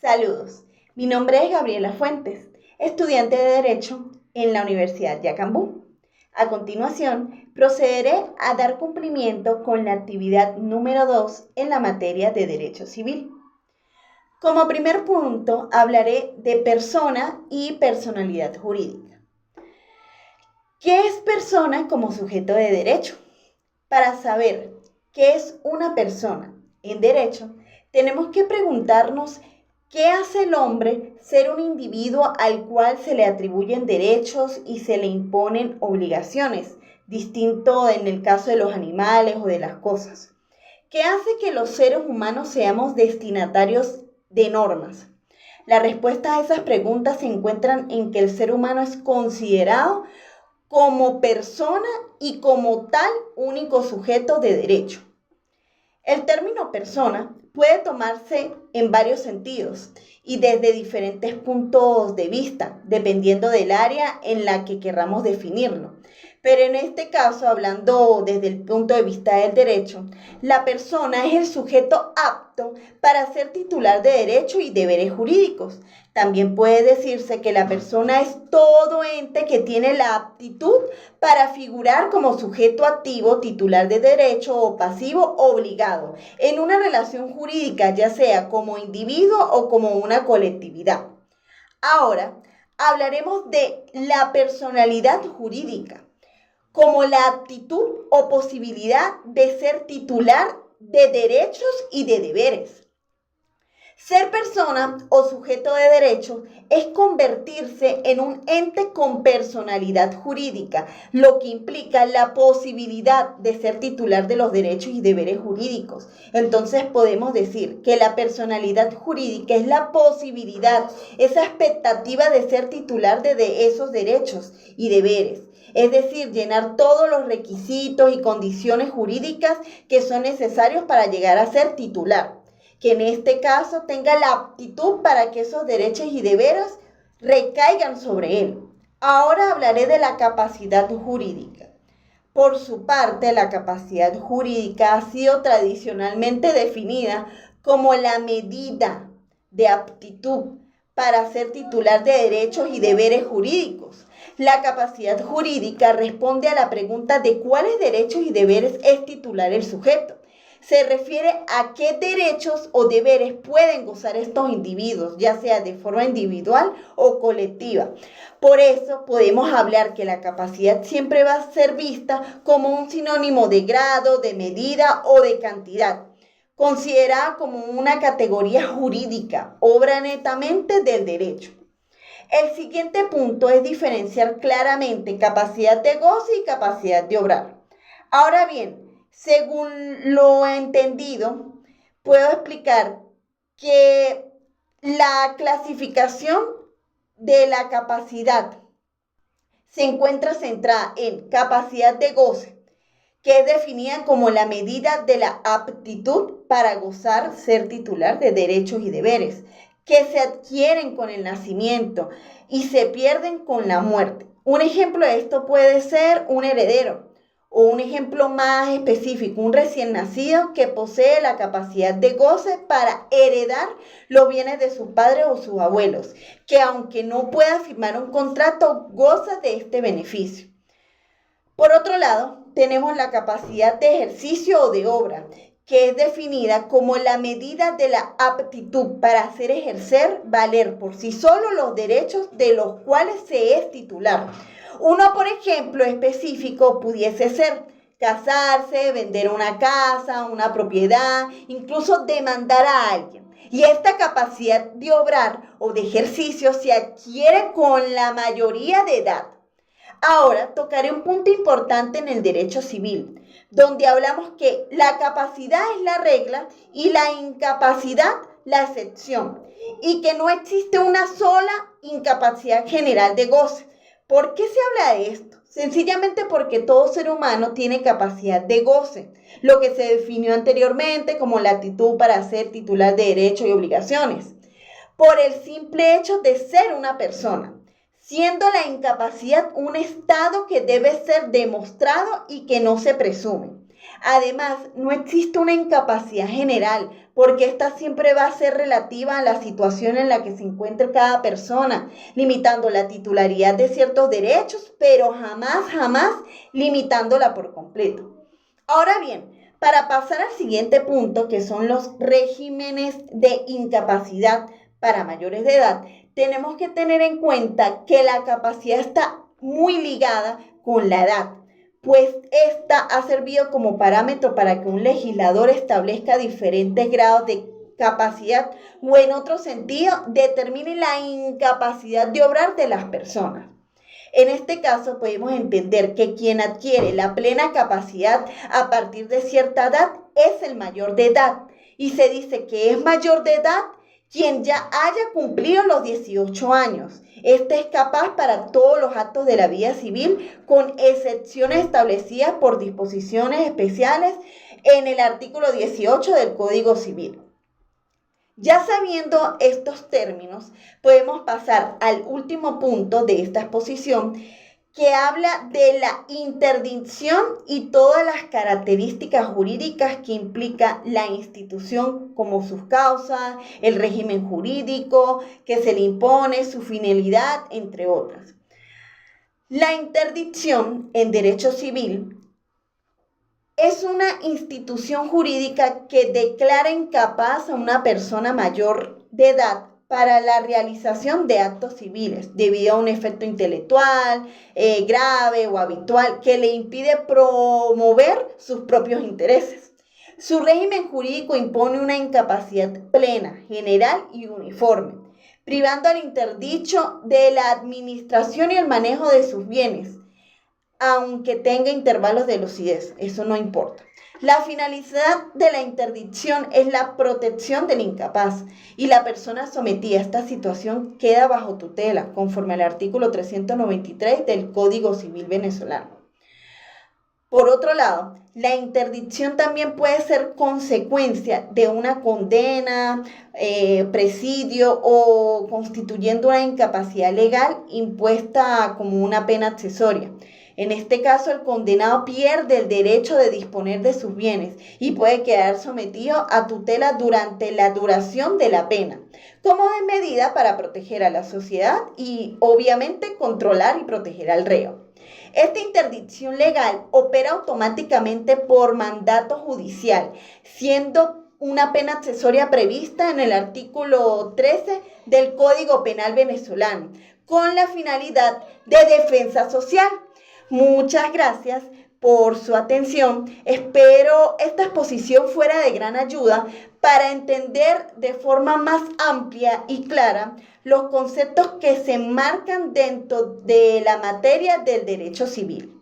Saludos, mi nombre es Gabriela Fuentes, estudiante de Derecho en la Universidad Yacambú. A continuación, procederé a dar cumplimiento con la actividad número 2 en la materia de Derecho Civil. Como primer punto, hablaré de persona y personalidad jurídica. ¿Qué es persona como sujeto de derecho? Para saber qué es una persona en derecho, tenemos que preguntarnos ¿qué hace el hombre ser un individuo al cual se le atribuyen derechos y se le imponen obligaciones, distinto en el caso de los animales o de las cosas? ¿Qué hace que los seres humanos seamos destinatarios de normas? La respuesta a esas preguntas se encuentran en que el ser humano es considerado como persona y como tal único sujeto de derecho. El término persona puede tomarse en varios sentidos y desde diferentes puntos de vista, dependiendo del área en la que querramos definirlo. Pero en este caso, hablando desde el punto de vista del derecho, la persona es el sujeto apto para ser titular de derecho y deberes jurídicos. También puede decirse que la persona es todo ente que tiene la aptitud para figurar como sujeto activo, titular de derecho o pasivo obligado en una relación jurídica, ya sea como individuo o como una colectividad. Ahora, hablaremos de la personalidad jurídica como la aptitud o posibilidad de ser titular de derechos y de deberes. Ser persona o sujeto de derecho es convertirse en un ente con personalidad jurídica, lo que implica la posibilidad de ser titular de los derechos y deberes jurídicos. Entonces podemos decir que la personalidad jurídica es la posibilidad, esa expectativa de ser titular de esos derechos y deberes. Es decir, llenar todos los requisitos y condiciones jurídicas que son necesarios para llegar a ser titular. Que en este caso tenga la aptitud para que esos derechos y deberes recaigan sobre él. Ahora hablaré de la capacidad jurídica. Por su parte, la capacidad jurídica ha sido tradicionalmente definida como la medida de aptitud para ser titular de derechos y deberes jurídicos. La capacidad jurídica responde a la pregunta de cuáles derechos y deberes es titular el sujeto. Se refiere a qué derechos o deberes pueden gozar estos individuos, ya sea de forma individual o colectiva. Por eso podemos hablar que la capacidad siempre va a ser vista como un sinónimo de grado, de medida o de cantidad, considerada como una categoría jurídica, obra netamente del derecho. El siguiente punto es diferenciar claramente capacidad de goce y capacidad de obrar. Ahora bien, según lo entendido, puedo explicar que la clasificación de la capacidad se encuentra centrada en capacidad de goce, que es definida como la medida de la aptitud para gozar, ser titular de derechos y deberes, que se adquieren con el nacimiento y se pierden con la muerte. Un ejemplo de esto puede ser un heredero. O un ejemplo más específico, un recién nacido que posee la capacidad de goce para heredar los bienes de sus padres o sus abuelos, que aunque no pueda firmar un contrato, goza de este beneficio. Por otro lado, tenemos la capacidad de ejercicio o de obra, que es definida como la medida de la aptitud para hacer ejercer valer por sí solo los derechos de los cuales se es titular. Uno, por ejemplo, específico pudiese ser casarse, vender una casa, una propiedad, incluso demandar a alguien. Y esta capacidad de obrar o de ejercicio se adquiere con la mayoría de edad. Ahora tocaré un punto importante en el derecho civil, donde hablamos que la capacidad es la regla y la incapacidad la excepción, y que no existe una sola incapacidad general de goce. ¿Por qué se habla de esto? Sencillamente porque todo ser humano tiene capacidad de goce, lo que se definió anteriormente como la aptitud para ser titular de derechos y obligaciones, por el simple hecho de ser una persona, siendo la incapacidad un estado que debe ser demostrado y que no se presume. Además, no existe una incapacidad general, porque esta siempre va a ser relativa a la situación en la que se encuentre cada persona, limitando la titularidad de ciertos derechos, pero jamás limitándola por completo. Ahora bien, para pasar al siguiente punto, que son los regímenes de incapacidad para mayores de edad, tenemos que tener en cuenta que la capacidad está muy ligada con la edad, pues esta ha servido como parámetro para que un legislador establezca diferentes grados de capacidad o en otro sentido determine la incapacidad de obrar de las personas. En este caso podemos entender que quien adquiere la plena capacidad a partir de cierta edad es el mayor de edad y se dice que es mayor de edad quien ya haya cumplido los 18 años. Este es capaz para todos los actos de la vida civil, con excepciones establecidas por disposiciones especiales en el artículo 18 del Código Civil. Ya sabiendo estos términos, podemos pasar al último punto de esta exposición, que habla de la interdicción y todas las características jurídicas que implica la institución, como sus causas, el régimen jurídico que se le impone, su finalidad, entre otras. La interdicción en derecho civil es una institución jurídica que declara incapaz a una persona mayor de edad para la realización de actos civiles, debido a un efecto intelectual grave o habitual que le impide promover sus propios intereses. Su régimen jurídico impone una incapacidad plena, general y uniforme, privando al interdicho de la administración y el manejo de sus bienes, aunque tenga intervalos de lucidez, eso no importa. La finalidad de la interdicción es la protección del incapaz y la persona sometida a esta situación queda bajo tutela, conforme al artículo 393 del Código Civil venezolano. Por otro lado, la interdicción también puede ser consecuencia de una condena, presidio o constituyendo una incapacidad legal impuesta como una pena accesoria. En este caso, el condenado pierde el derecho de disponer de sus bienes y puede quedar sometido a tutela durante la duración de la pena, como de medida para proteger a la sociedad y, obviamente, controlar y proteger al reo. Esta interdicción legal opera automáticamente por mandato judicial, siendo una pena accesoria prevista en el artículo 13 del Código Penal venezolano, con la finalidad de defensa social. Muchas gracias por su atención. Espero esta exposición fuera de gran ayuda para entender de forma más amplia y clara los conceptos que se enmarcan dentro de la materia del derecho civil.